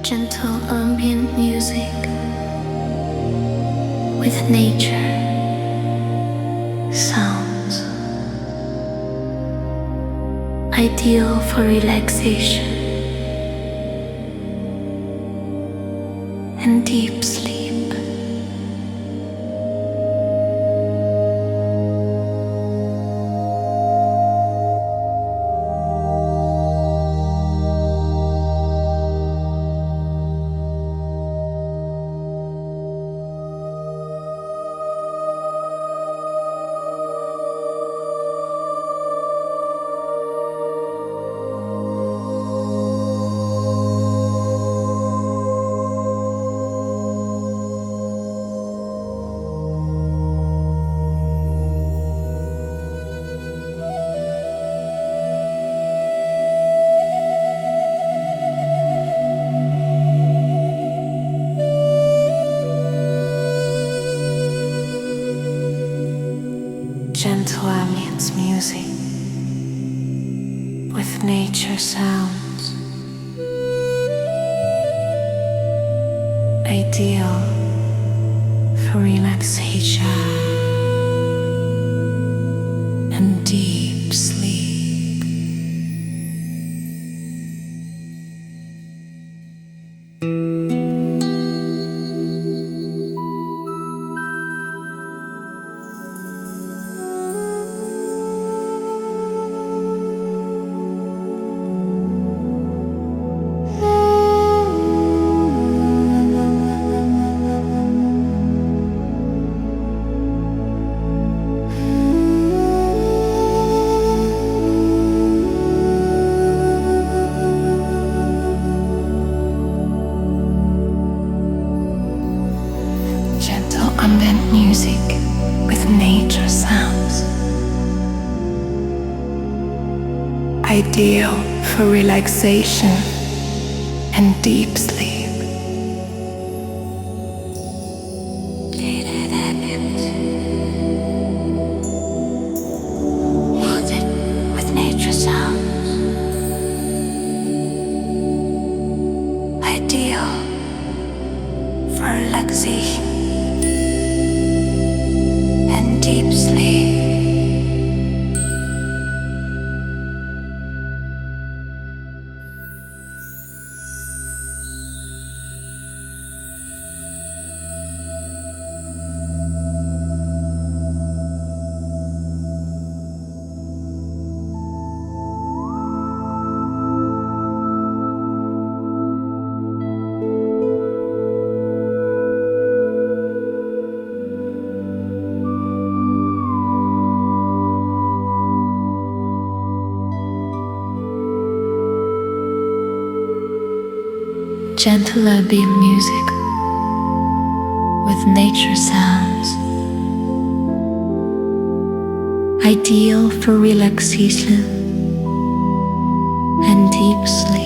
Gentle ambient music with nature sounds, ideal for relaxation and deep sleep. Gentle ambient music with nature sounds, ideal for relaxation and deep sleep. ideal for relaxation and deep sleep. With nature sounds, ideal for relaxation and deep sleep. Gentle ambient music with nature sounds, ideal for relaxation and deep sleep.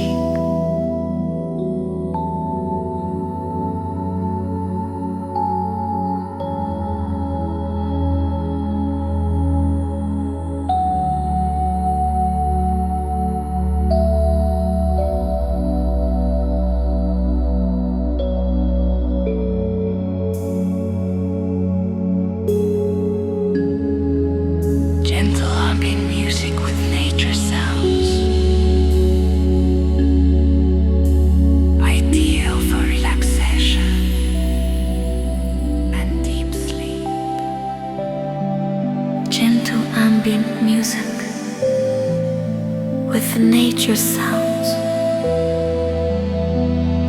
Gentle ambient music with nature sounds, ideal for relaxation and deep sleep. Gentle ambient music with nature sounds,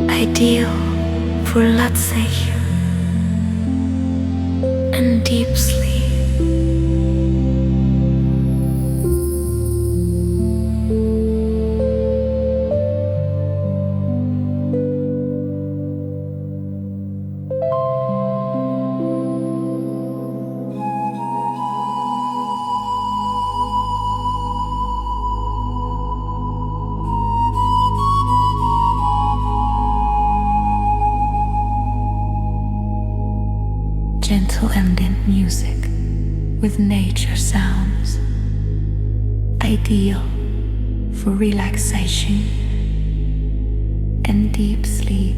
ideal for relaxation and deep sleep. Gentle ambient music with nature sounds, ideal for relaxation and deep sleep.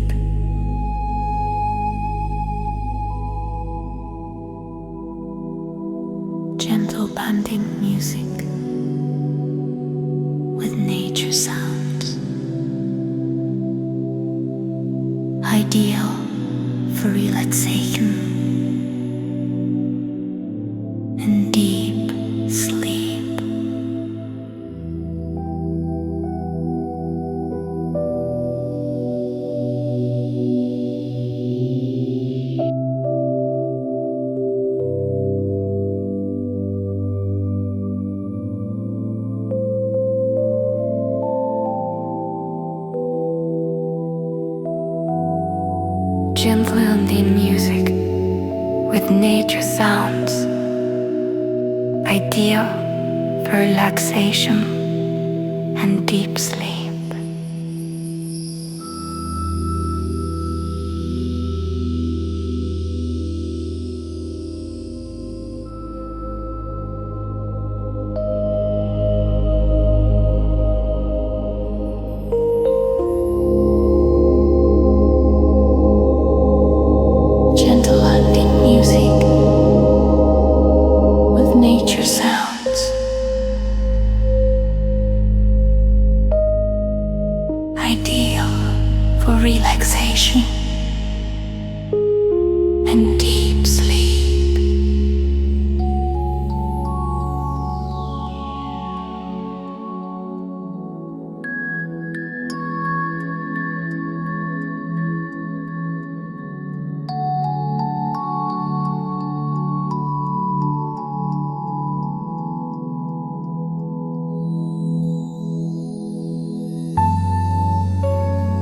Gentle ambient music with nature sounds, ideal for relaxation and deep sleep. Gentle ambient music with nature sounds, ideal for relaxation and deep sleep. Gentle ambient music with nature sounds, ideal for relaxation and deep sleep.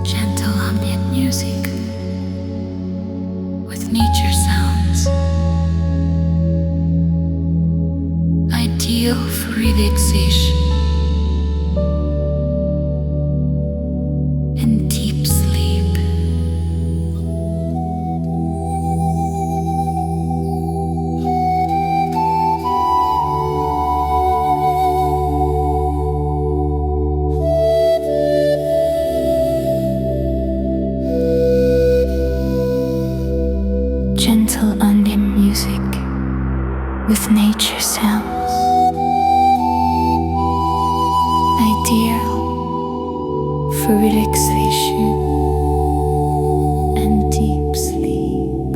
Gentle ambient music with nature sounds, ideal for relaxation for relaxation and deep sleep.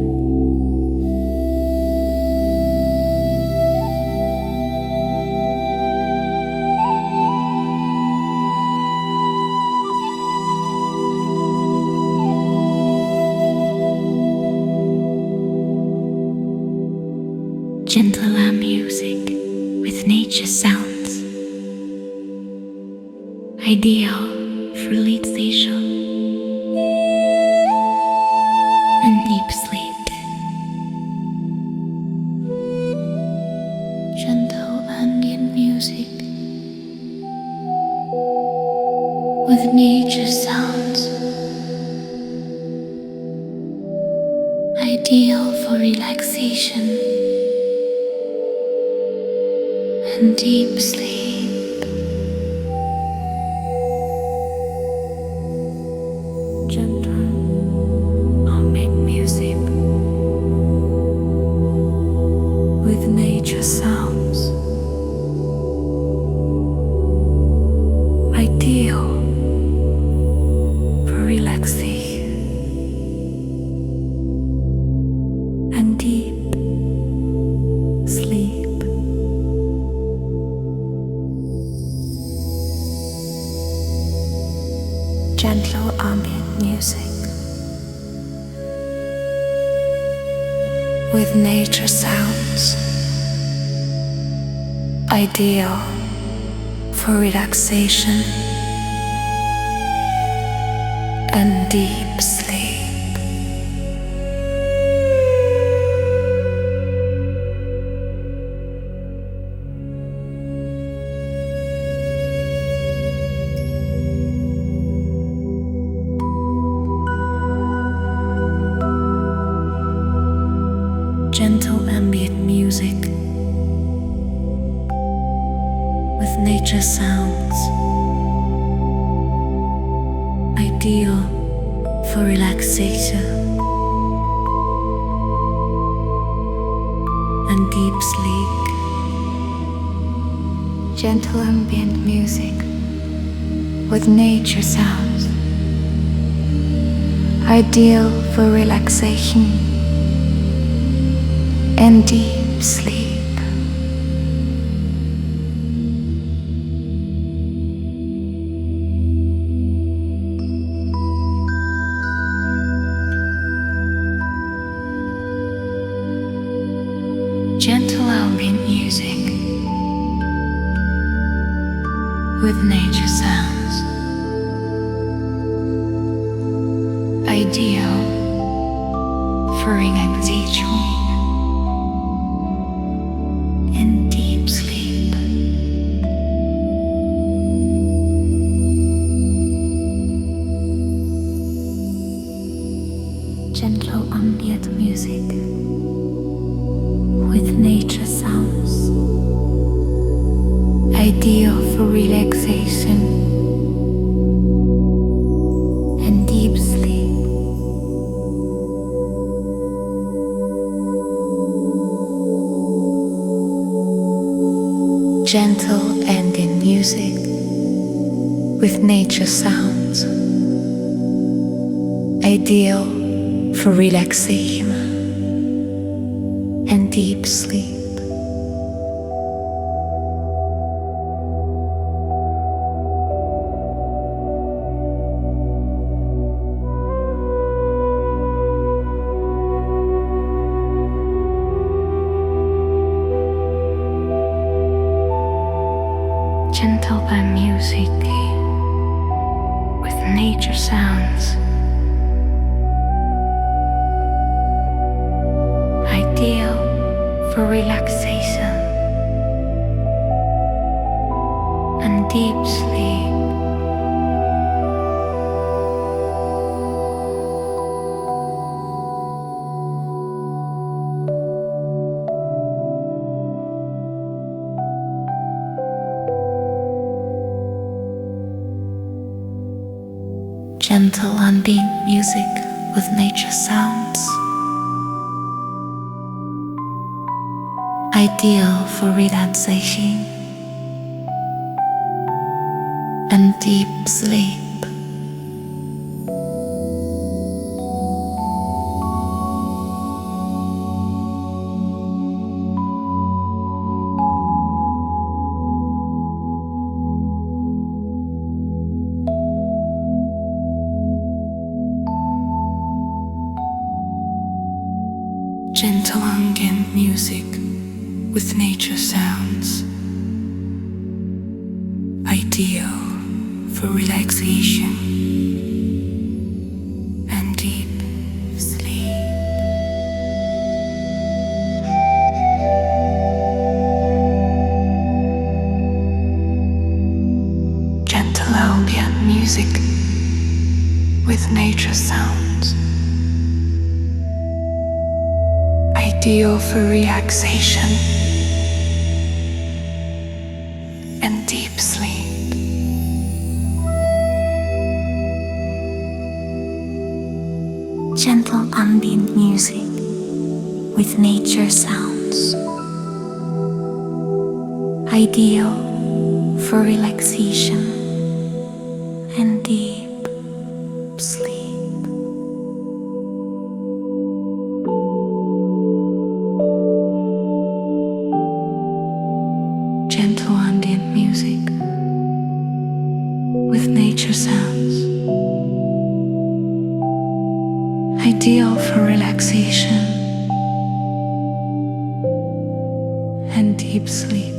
Gentle music with nature sounds, ideal for relaxation and deep sleep. Gentle ambient music with nature sounds, ideal for relaxation and deep sleep. Gentle ambient music with nature sounds, ideal for relaxation and deep sleep. Gentle ambient music with nature sounds, ideal for relaxation and deep sleep. Gentle ambient music with nature sounds, ideal for relaxation and deep sleep. Gentle ambient music with nature sounds, ideal for relaxation and deep sleep. Gentle ambient music with nature sounds, ideal for relaxation and deep sleep. Gentle ambient music with nature sounds, ideal for relaxation and deep sleep. Gentle ambient music with nature sounds, ideal for relaxation and deep sleep. Gentle ambient music with nature sounds, ideal for relaxation and deep sleep. Gentle ambient music with nature sounds, ideal for relaxation and deep sleep. music with nature sounds, ideal for relaxation and deep sleep. Gentle ambient music with nature sounds, ideal for relaxation and deep sleep. Gentle ambient music with nature sounds, ideal for relaxation and deep sleep. Gentle ambient music with nature sounds, ideal for relaxation and deep sleep.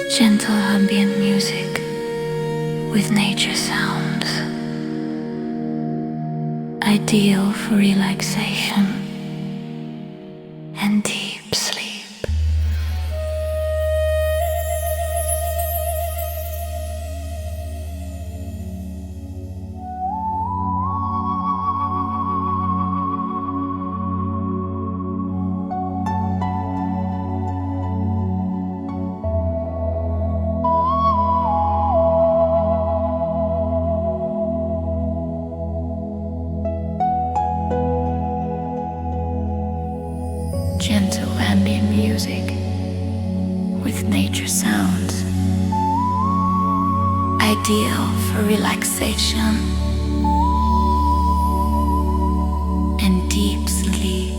Gentle ambient music with nature sounds, ideal for relaxation and deep sleep. Gentle ambient music with nature sounds, ideal for relaxation and deep sleep.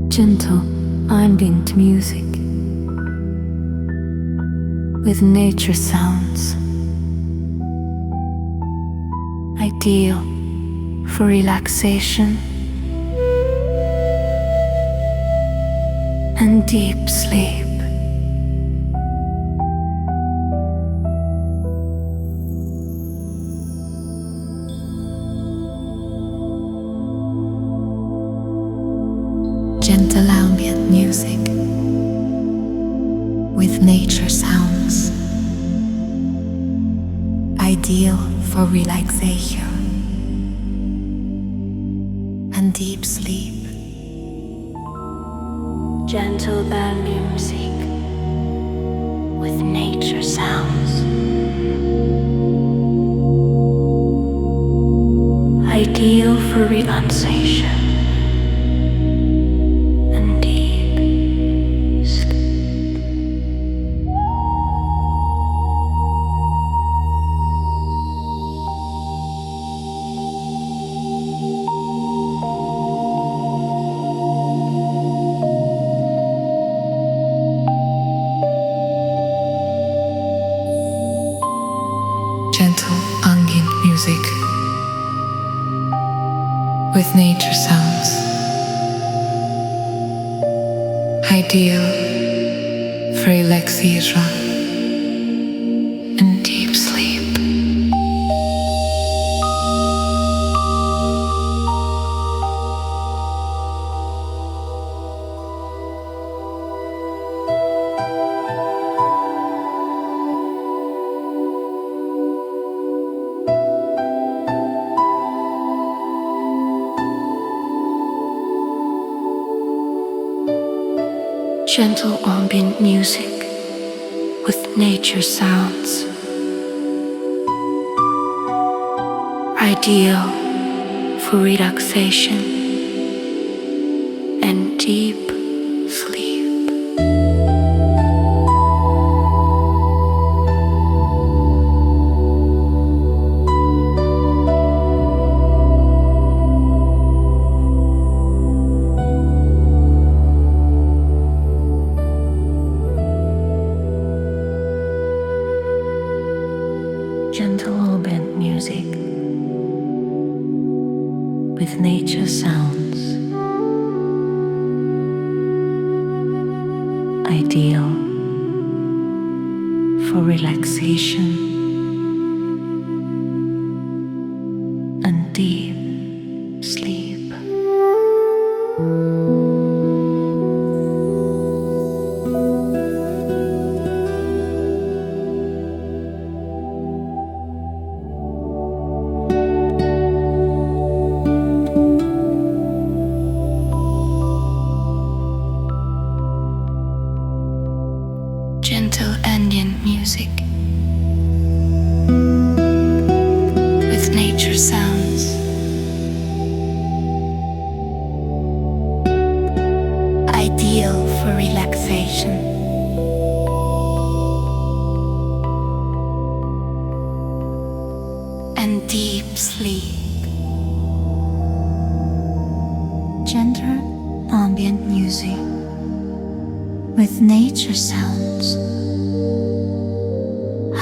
Gentle ambient music with nature sounds, ideal for relaxation and deep sleep. Gentle ambient music with nature sounds, ideal for relaxation and deep sleep. Gentle ambient music with nature sounds, ideal for relaxation. Gentle ambient music with nature sounds, ideal for relaxation and deep sleep. Gentle ambient music with nature sounds. Ideal for relaxation and deep sleep. Gentle ambient music with nature sounds. Ideal for relaxation and deep sleep. Gentle ambient music with nature sounds. Ideal for relaxation and deep sleep. Gentle ambient music with nature sounds.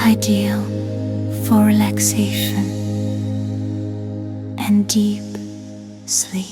Ideal for relaxation and deep sleep.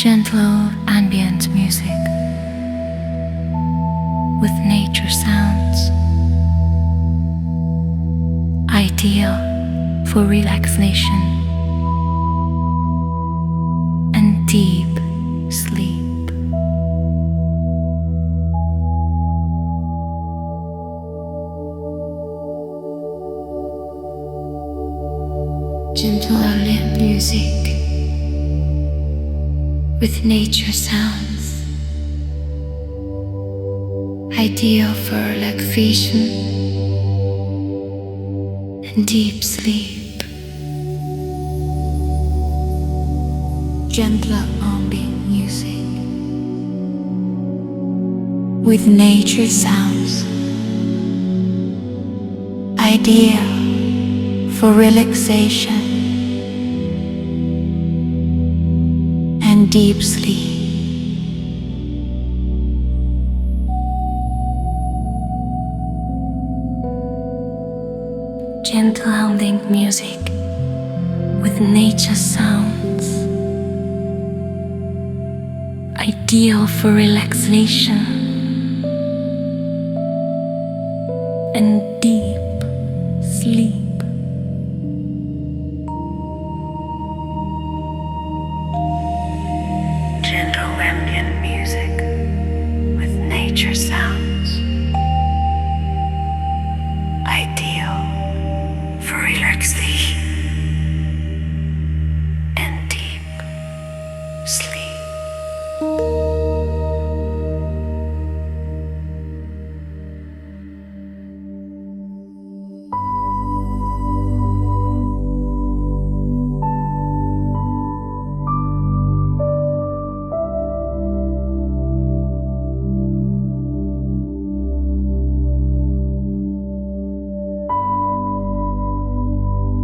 Gentle ambient music with nature sounds, ideal for relaxation and deep sleep. Gentle ambient music with nature sounds, ideal for relaxation and deep sleep. Gentle ambient music with nature sounds, ideal for relaxation and deep sleep. Gentle ambient music with nature sounds, ideal for relaxation and deep sleep. Gentle ambient music with nature sounds, ideal for relaxation and deep sleep.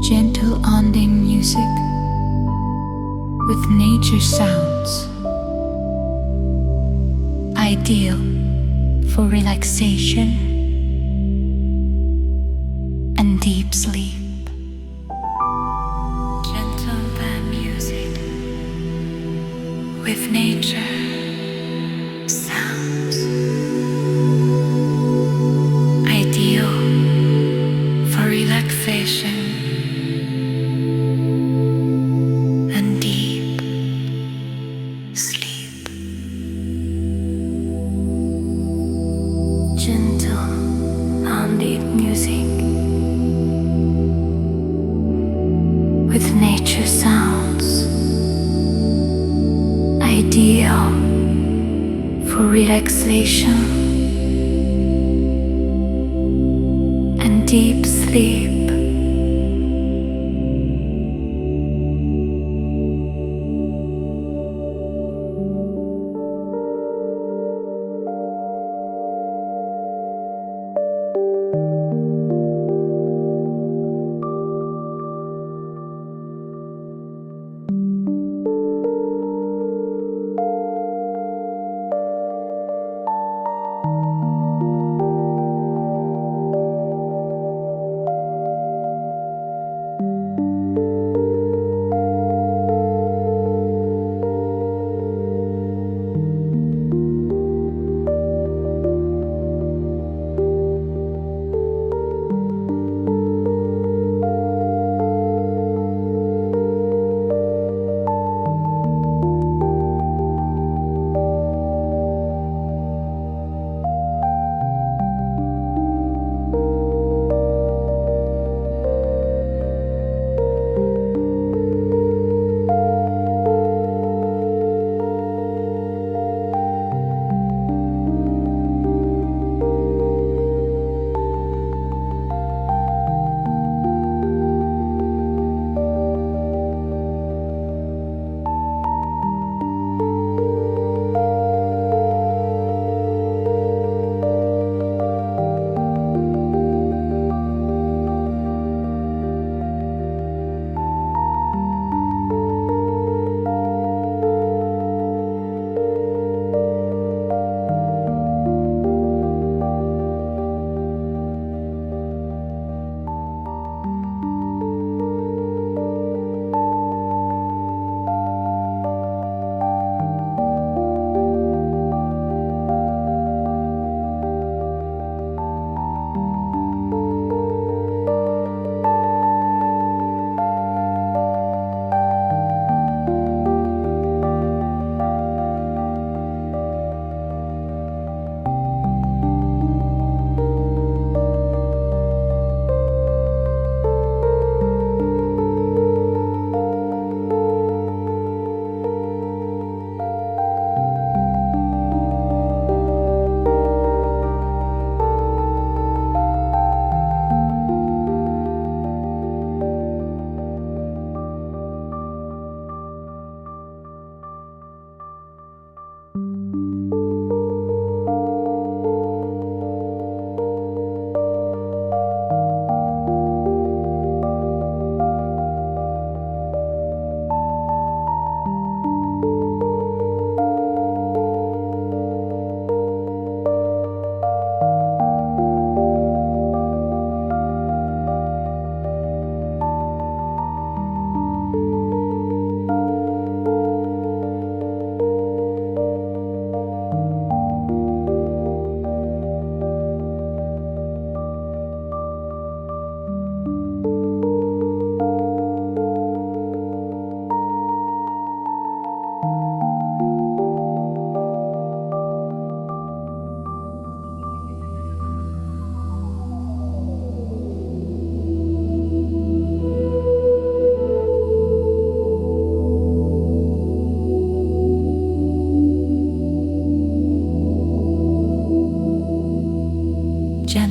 Gentle ambient music with nature sounds, ideal for relaxation and deep sleep. Gentle ambient music with nature sounds, ideal for relaxation and deep sleep. Gentle ambient music with nature sounds, ideal for relaxation and deep sleep.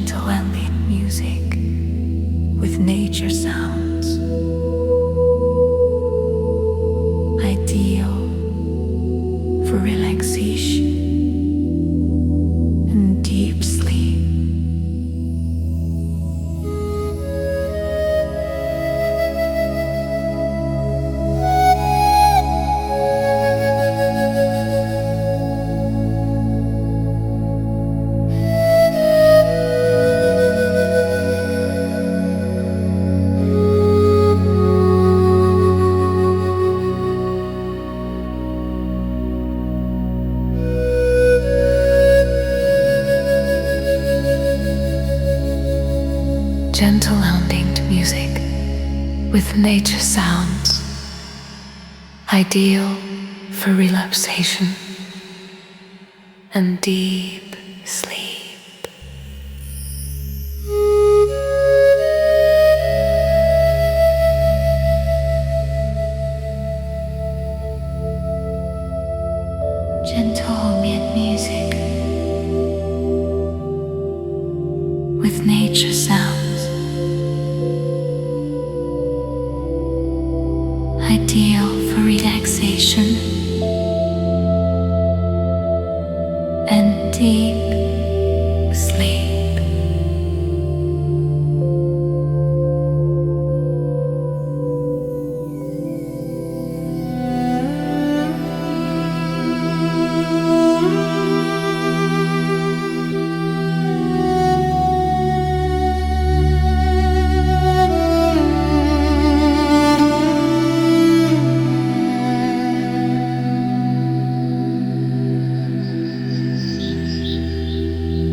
Gentle ambient music with nature sounds. Ideal for relaxation and deep sleep. Gentle ambient music with nature sounds, ideal for relaxation and deep sleep. Gentle ambient music with nature sounds. Ideal for relaxation and deep sleep.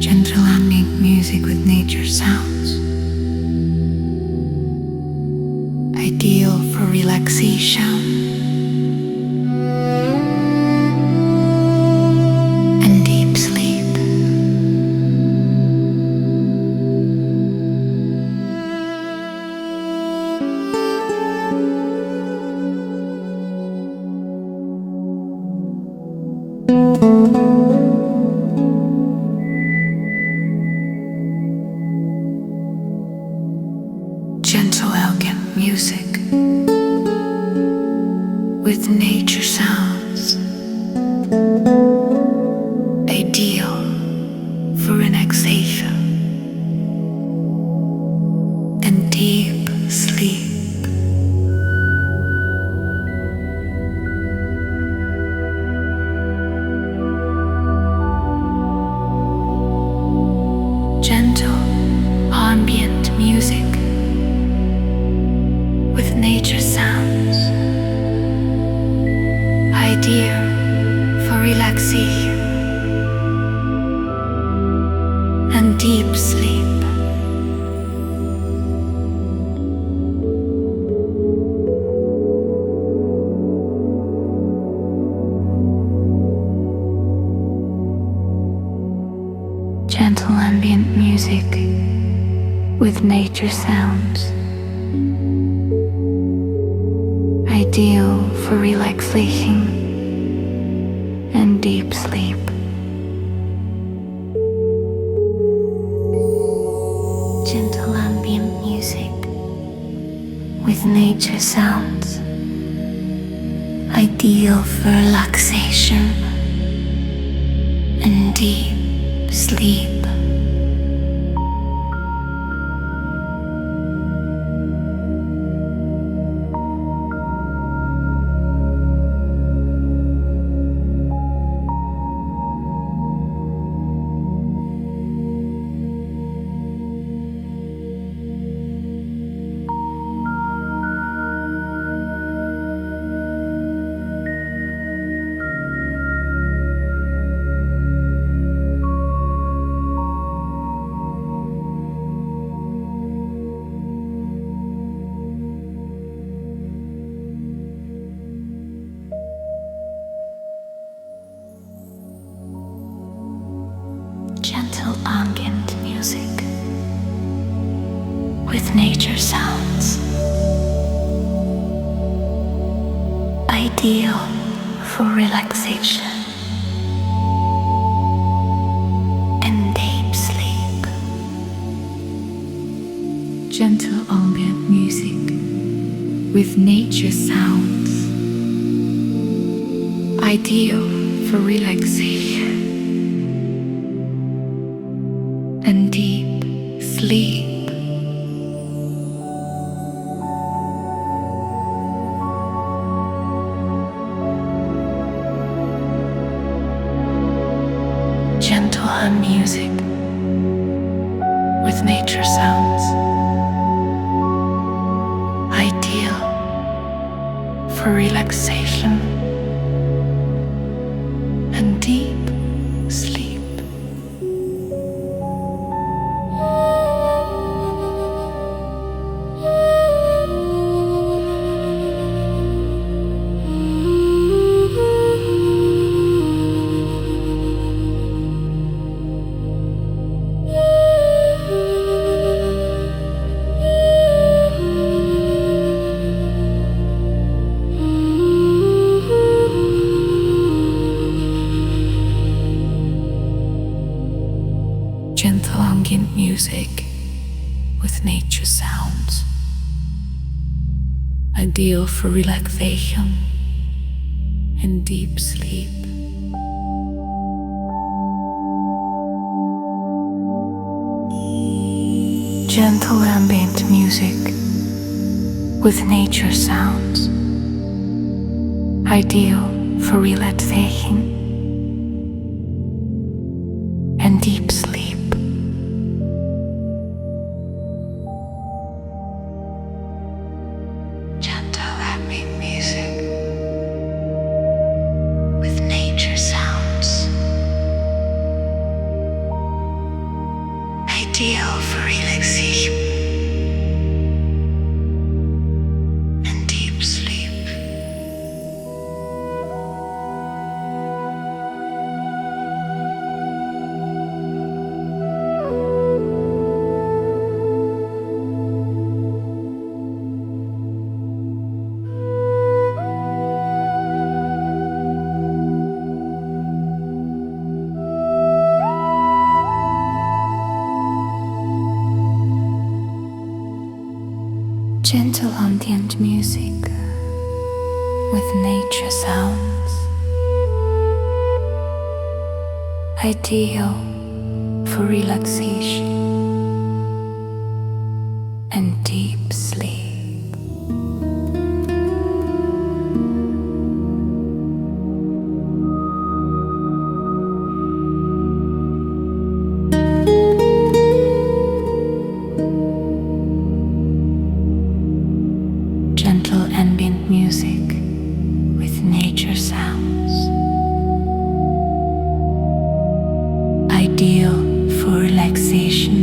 Gentle ambient music with nature sounds. Ideal for relaxation and deep sleep. Gentle ambient music with nature sounds. Ideal for relaxation and deep sleep. Gentle ambient music with nature sounds, ideal for relaxation and deep sleep. Gentle ambient music with nature sounds. Ideal for relaxation and deep sleep. Gentle ambient music with nature sounds. Ideal for relaxation and deep sleep. Gentle ambient music with nature sounds. Ideal for relaxation and deep sleep. Gentle ambient music with nature sounds, ideal for relaxation and deep sleep. Gentle hum music with nature sounds, ideal for relaxation and deep sleep. Gentle ambient music with nature sounds, ideal for relaxation and deep sleep. Gentle ambient music with nature sounds, ideal for relaxation and deep sleep. Ideal for relaxation and deep sleep. Gentle ambient music with nature sounds, ideal for relaxation and deep sleep. Gentle ambient music with nature sounds, ideal for relaxation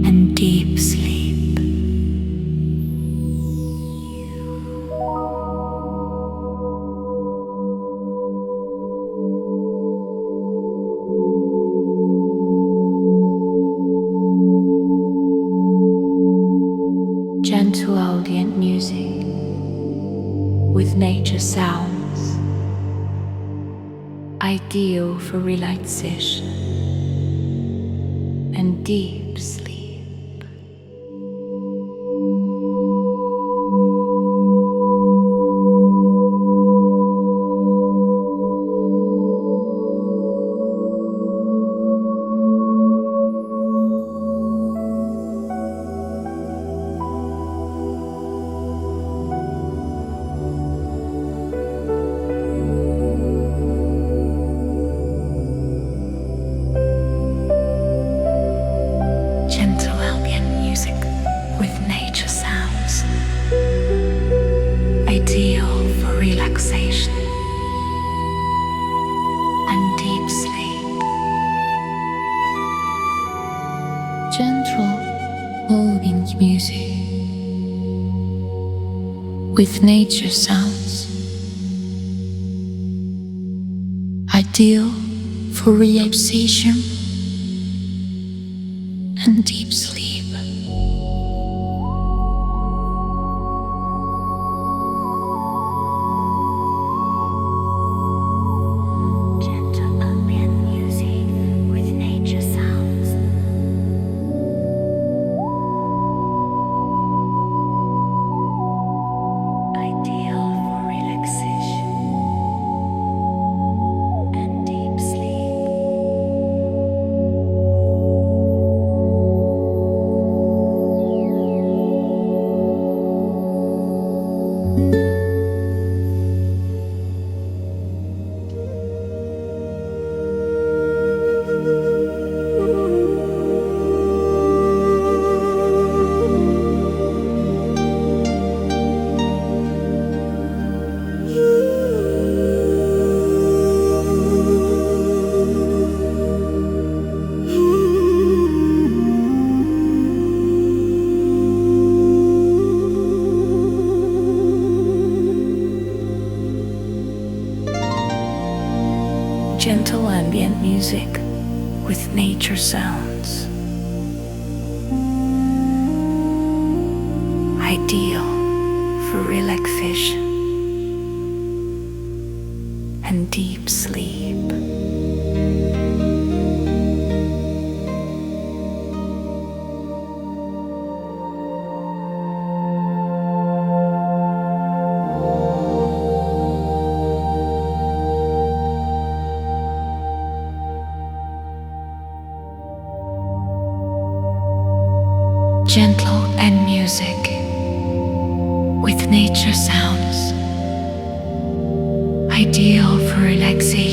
and deep sleep. Gentle ambient music with nature sounds, ideal for relaxation and deep sleep. Gentle ambient music with nature sounds, ideal for relaxation and deep sleep. Gentle ambient music with nature sounds, ideal for relaxation and deep sleep. Gentle ambient music with nature sounds, music with nature sounds. Ideal for relaxation and deep sleep. Gentle and music with nature sounds, ideal for relaxation